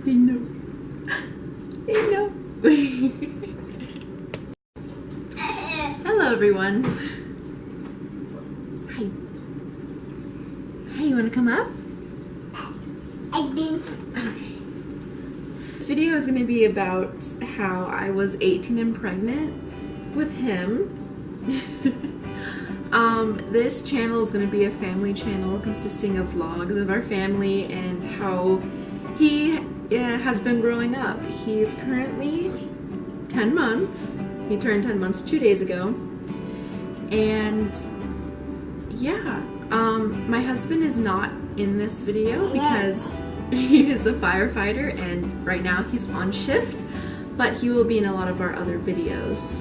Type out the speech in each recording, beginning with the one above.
They know. They know. Hello, everyone. Hi. Hi, you want to come up? I do. Okay. This video is going to be about how I was 18 and pregnant with him. This channel is going to be a family channel consisting of vlogs of our family and how he has been growing up. He's currently 10 months. He turned 10 months 2 days ago. And yeah, my husband is not in this video because he is a firefighter and right now he's on shift, but he will be in a lot of our other videos.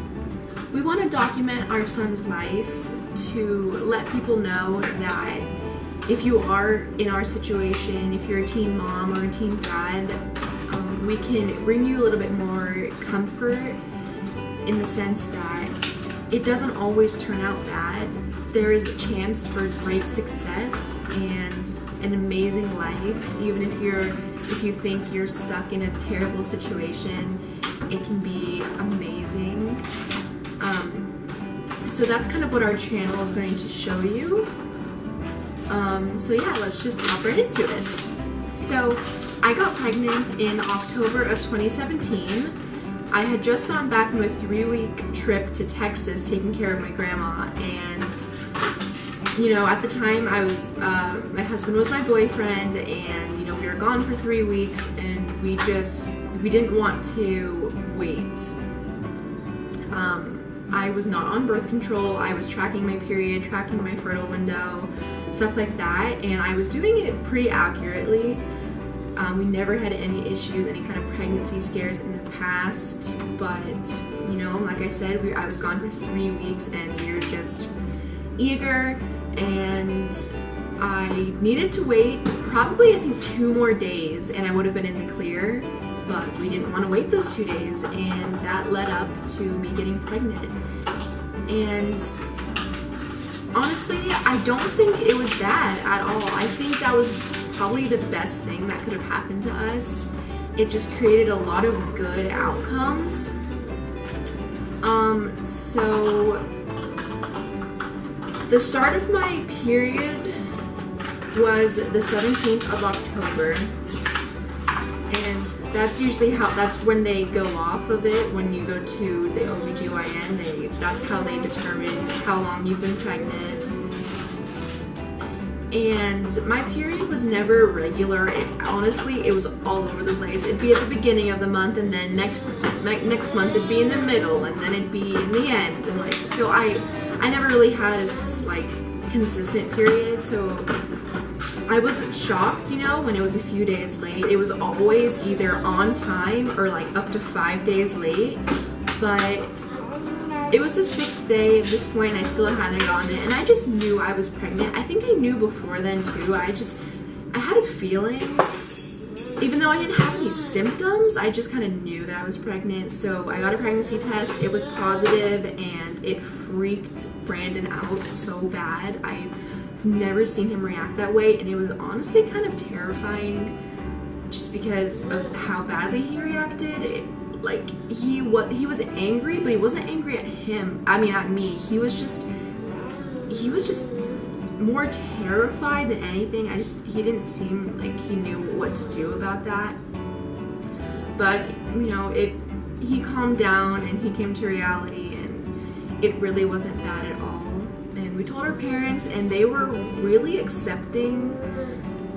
We want to document our son's life to let people know that if you are in our situation, if you're a teen mom or a teen dad, we can bring you a little bit more comfort in the sense that it doesn't always turn out bad. There is a chance for great success and an amazing life. Even if you think you're stuck in a terrible situation, it can be amazing. So that's kind of what our channel is going to show you. So yeah, let's just hop right into it. So I got pregnant in October of 2017. I had just gone back from a 3-week trip to Texas taking care of my grandma, and you know, at the time I was, my husband was my boyfriend, and you know, we were gone for 3 weeks, and we didn't want to wait. I was not on birth control. I was tracking my period, tracking my fertile window, stuff like that, and I was doing it pretty accurately. We never had any issues, any kind of pregnancy scares in the past, but you know, like I said, I was gone for 3 weeks and we were just eager, and I needed to wait probably I think 2 more days and I would have been in the clear, but we didn't want to wait those 2 days, and that led up to me getting pregnant. And honestly, I don't think it was bad at all. I think that was probably the best thing that could have happened to us. It just created a lot of good outcomes. So the start of my period was the 17th of October, and that's usually that's when they go off of it. When you go to the OBGYN, that's how they determine how long you've been pregnant. And my period was never regular. Honestly, it was all over the place. It'd be at the beginning of the month, and then next month it'd be in the middle, and then it'd be in the end, and like, so I never really had a like consistent period. So I was shocked, you know, when it was a few days late. It was always either on time or like up to 5 days late, but it was the 6th day at this point, and I still hadn't gotten it, and I just knew I was pregnant. I think I knew before then too. I had a feeling, even though I didn't have any symptoms, I just kind of knew that I was pregnant. So I got a pregnancy test. It was positive, and it freaked Brandon out so bad. I've never seen him react that way, and it was honestly kind of terrifying just because of how badly he reacted. Like, he was angry, but he wasn't angry at him. I mean, at me. He was just more terrified than anything. He didn't seem like he knew what to do about that. But, you know, he calmed down and he came to reality, and it really wasn't bad at all. And we told our parents, and they were really accepting.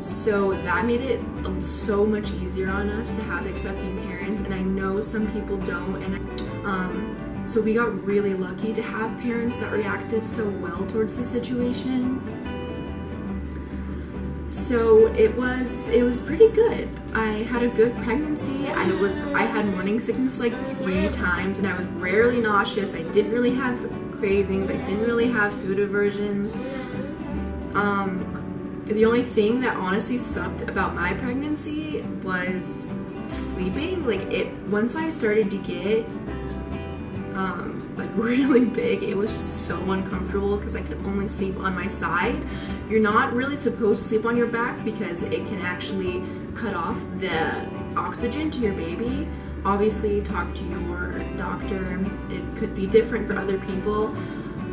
So that made it so much easier on us to have accepting parents, and I know some people don't, and so we got really lucky to have parents that reacted so well towards the situation. So it was pretty good. I had a good pregnancy. I had morning sickness like 3 times, and I was rarely nauseous. I didn't really have cravings. I didn't really have food aversions. The only thing that honestly sucked about my pregnancy was sleeping. Like, once I started to get like really big. It was so uncomfortable because I could only sleep on my side. You're not really supposed to sleep on your back because it can actually cut off the oxygen to your baby. Obviously, talk to your doctor. It could be different for other people.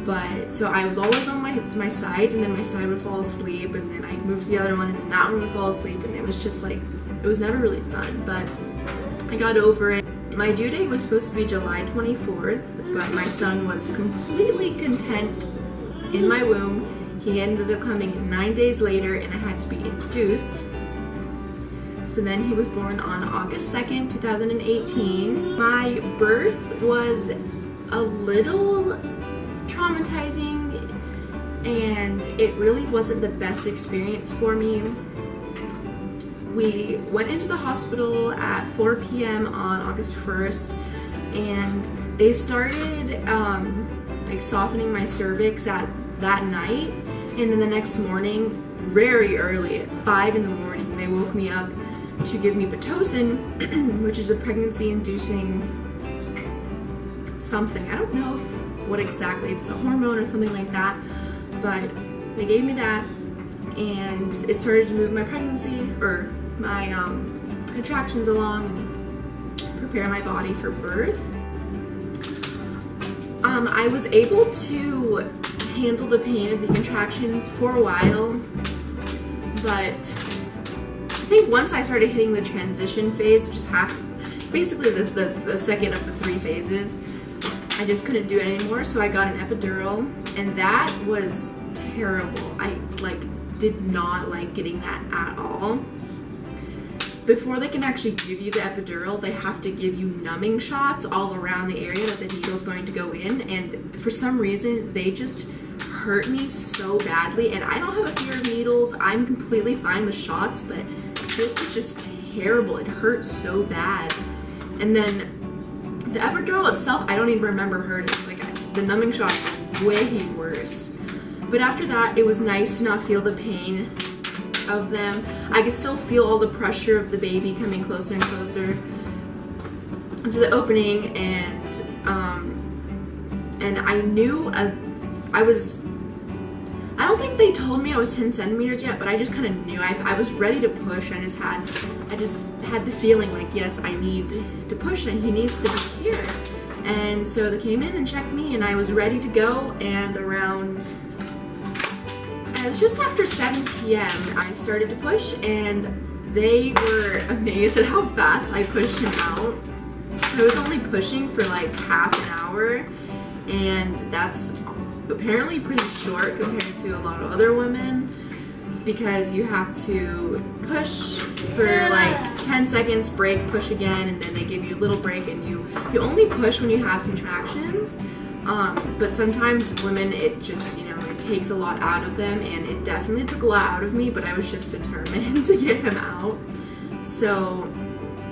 But so I was always on my sides, and then my side would fall asleep, and then I'd move to the other one, and then that one would fall asleep, and it was just like, it was never really fun, but I got over it. My due date was supposed to be July 24th, but my son was completely content in my womb. He ended up coming 9 days later, and I had to be induced. So then he was born on August 2nd, 2018. My birth was a little traumatizing, and it really wasn't the best experience for me. We went into the hospital at 4 p.m. on August 1st, and they started like softening my cervix at that night, and then the next morning, very early at 5 in the morning, they woke me up to give me Pitocin, which is a pregnancy-inducing something. I don't know what exactly, if it's a hormone or something like that, but they gave me that, and it started to move my pregnancy, or my contractions along and prepare my body for birth. I was able to handle the pain of the contractions for a while, but I think once I started hitting the transition phase, which is basically the second of the 3 phases, I just couldn't do it anymore, so I got an epidural, and that was terrible. I did not like getting that at all. Before they can actually give you the epidural, they have to give you numbing shots all around the area that the needle's going to go in, and for some reason they just hurt me so badly. And I don't have a fear of needles. I'm completely fine with shots, but this was just terrible. It hurt so bad. And then the epidural itself, I don't even remember hurting. The numbing shots were way worse. But after that, it was nice to not feel the pain of them. I could still feel all the pressure of the baby coming closer and closer to the opening, and I knew I don't think they told me I was 10 centimeters yet, but I just kind of knew. I was ready to push. I just had the feeling like, yes, I need to push, and he needs to be here. And so they came in and checked me, and I was ready to go, and it was just after 7 p.m. I started to push, and they were amazed at how fast I pushed him out. I was only pushing for like half an hour, and that's apparently pretty short compared to a lot of other women, because you have to push for like 10 seconds, break, push again, and then they give you a little break, and you only push when you have contractions. But sometimes women, it just, it takes a lot out of them, and it definitely took a lot out of me, but I was just determined to get him out. So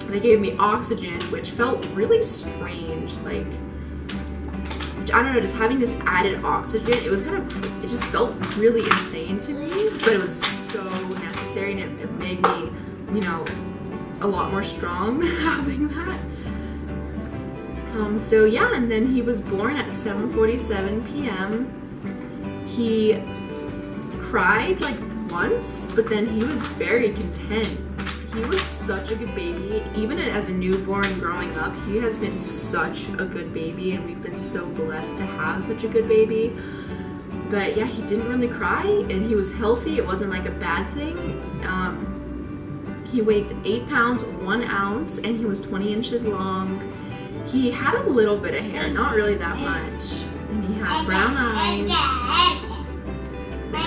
they gave me oxygen, which felt really strange, I don't know, just having this added oxygen, it just felt really insane to me, but it was so necessary, and it made me, a lot more strong having that. So yeah, and then he was born at 7:47 p.m. He cried once, but then he was very content. He was such a good baby. Even as a newborn growing up, he has been such a good baby, and we've been so blessed to have such a good baby. But yeah, he didn't really cry, and he was healthy. It wasn't a bad thing. He weighed 8 pounds, 1 ounce, and he was 20 inches long. He had a little bit of hair, not really that much. And he had brown eyes.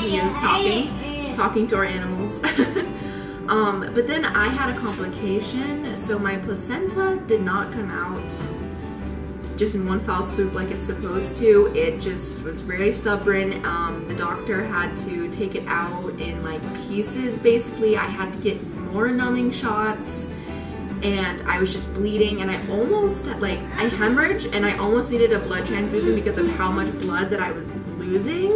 He was talking to our animals. But then I had a complication, so my placenta did not come out just in one foul swoop like it's supposed to. It just was very stubborn. The doctor had to take it out in pieces, basically. I had to get more numbing shots, and I was just bleeding, and I almost, I hemorrhaged, and I almost needed a blood transfusion because of how much blood that I was losing.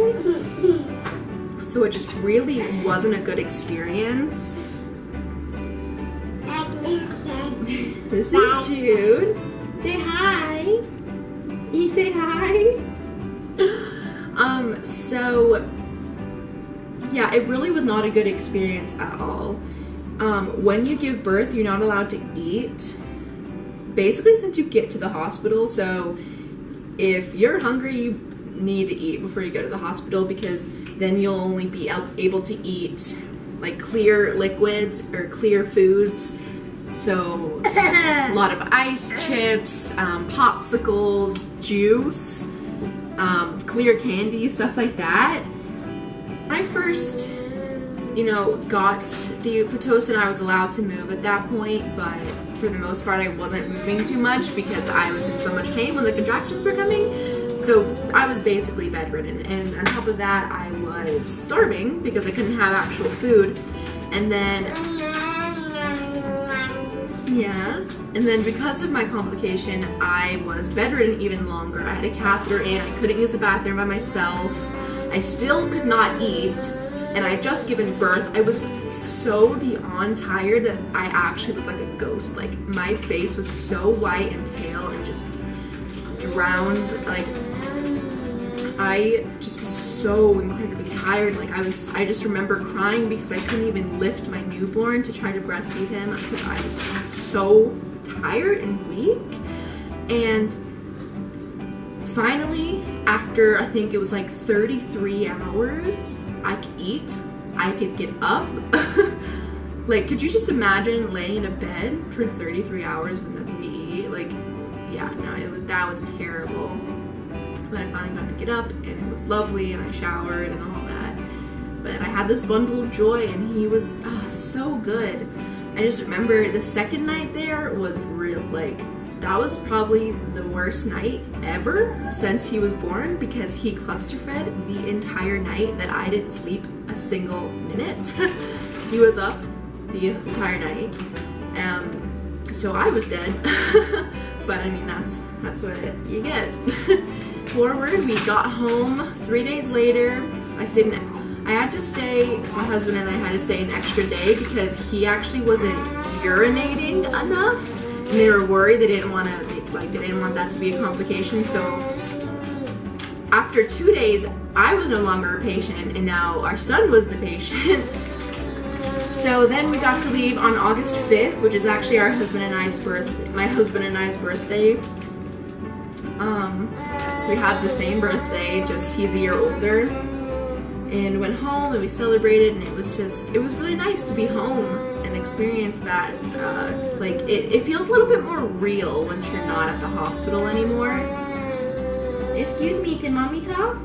So it just really wasn't a good experience. This is Jude. Say hi. you say hi? So yeah, it really was not a good experience at all. When you give birth, you're not allowed to eat, basically since you get to the hospital. So if you're hungry, you need to eat before you go to the hospital, because then you'll only be able to eat like clear liquids or clear foods. So a lot of ice, chips, popsicles, juice, clear candy, stuff like that. When I first, got the Pitocin, I was allowed to move at that point, but for the most part I wasn't moving too much because I was in so much pain when the contractions were coming. So I was basically bedridden, and on top of that I was starving because I couldn't have actual food. And then because of my complication, I was bedridden even longer. I had a catheter in, I couldn't use the bathroom by myself, I still could not eat, and I had just given birth. I was so beyond tired that I actually looked like a ghost. Like, my face was so white and pale and just drowned. Like, I just was so incredibly tired. Like, I just remember crying because I couldn't even lift my newborn to try to breastfeed him because I was so tired and weak. And finally, after I think it was like 33 hours, I could eat, I could get up. Like, could you just imagine laying in a bed for 33 hours with nothing to eat? Like, yeah, no, that was terrible. But I finally got to get up, and it was lovely, and I showered and all that. But I had this bundle of joy, and he was so good. I just remember the second night there was real, like, that was probably the worst night ever since he was born, because he cluster fed the entire night that I didn't sleep a single minute. He was up the entire night. So I was dead. But I mean, that's what you get. Forward, we got home 3 days later. My husband and I had to stay an extra day because he actually wasn't urinating enough. And they were worried. They didn't want that to be a complication. So after 2 days, I was no longer a patient, and now our son was the patient. So then we got to leave on August 5th, which is actually my husband and I's birthday. So we had the same birthday, just he's a year older. And went home and we celebrated, and it was really nice to be home and experience that. Like, it feels a little bit more real once you're not at the hospital anymore. Excuse me, can mommy talk?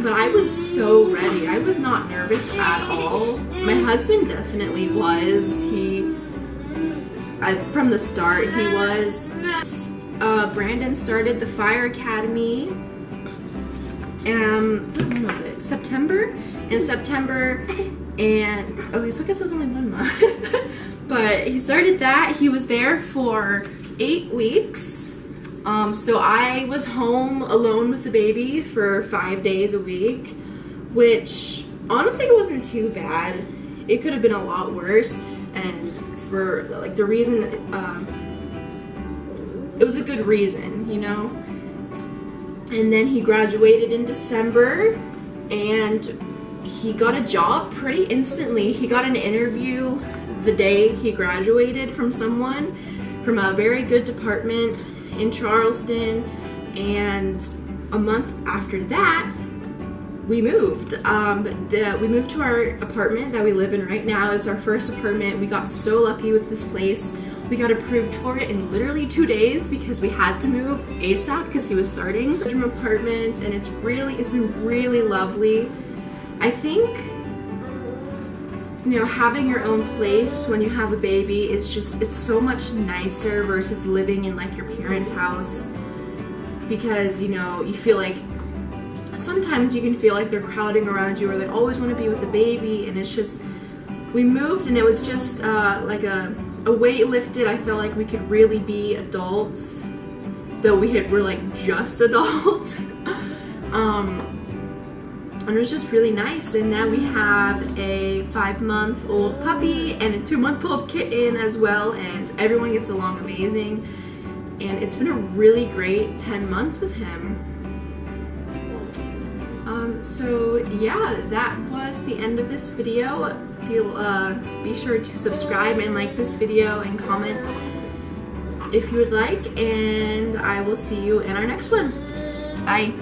But I was so ready. I was not nervous at all. My husband definitely was. From the start, he was. Brandon started the fire academy. When was it? September? In September, and okay, so I guess it was only 1 month. But he started that. He was there for 8 weeks. So I was home alone with the baby for 5 days a week, which honestly it wasn't too bad. It could have been a lot worse, and for like the reason, it was a good reason, And then he graduated in December, and he got a job pretty instantly. He got an interview the day he graduated from someone from a very good department in Charleston, and a month after that we moved. We moved to our apartment that we live in right now. It's our first apartment. We got so lucky with this place. We got approved for it in literally 2 days because we had to move ASAP because he was starting a bedroom apartment, and it's been really lovely. I think having your own place when you have a baby it's so much nicer versus living in like your parents' house, because you feel like sometimes you can feel like they're crowding around you, or they always want to be with the baby, and it's just, we moved and it was just like a weight lifted. I felt like we could really be adults, though we're like just adults. And it was just really nice. And now we have a 5-month-old puppy and a 2-month-old kitten as well, and everyone gets along amazing. And it's been a really great 10 months with him. So yeah, that was the end of this video. Be sure to subscribe and like this video and comment if you would like, and I will see you in our next one. Bye.